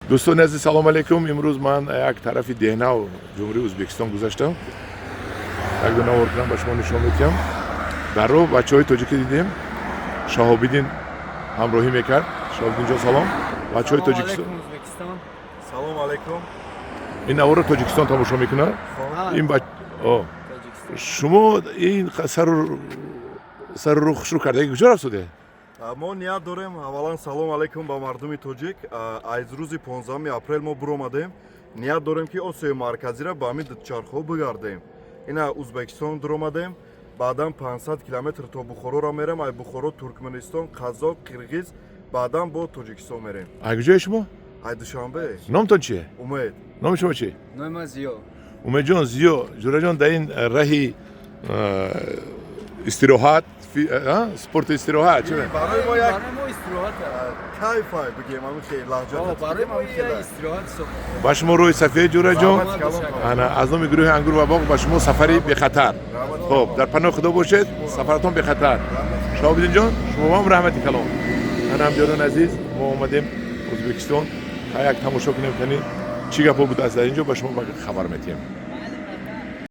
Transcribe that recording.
دوستان عزیز سلام علیکم. امروز من یک طرفی دهنا و جمهوری ازبکستان گذاشتم. یک دونه ورکنم با شما نشون میدم. در رو بچهای تاجیکی دیدیم. شهاب‌الدین همراهی میکرد. شهاب‌الدین جان سلام. بچهای تاجیکستان. سلام علیکم. این نوار تاجیکستان تماشا میکنه. این شما این سر رو شروع کرده کجا رفتید؟ ما نیت داریم اولا سلام علیکم با مردم تاجیک. از روز 15 اپریل ما برآمدیم. نیت داریم که آسیای مرکزی را با همین چرخو بگردیم. اینا ازبکستان درآمدیم. بعداً 500 کیلومتر تا بخارا را میریم. از بخارا ترکمنستان، قزاق، قرغیز، بعداً با تاجیکستان میریم. کجای شما؟ از دوشنبه. نامتون چیه؟ امید. نام شما چیه؟ نام زیا. امید جان زیا. جورا جان در این راهی استراحت سپورت استراحت چه؟ برای ما یک استراحت کیف بگیم همون خیلی لحجات. برای ما یک استراحت با شما روی صفحه جورا جان. انا از نام گروه انگور و باغ با شما سفری به خطر. خب در پناه خدا باشید. سفرتون به خطر. شهاب‌الدین جان شما هم رحمت کلام. انا هم جان عزیز ما اومدیم ازبکستان. یک تماشا کنیم کنی چی گپ بود از اینجا با شما خبر میدیم.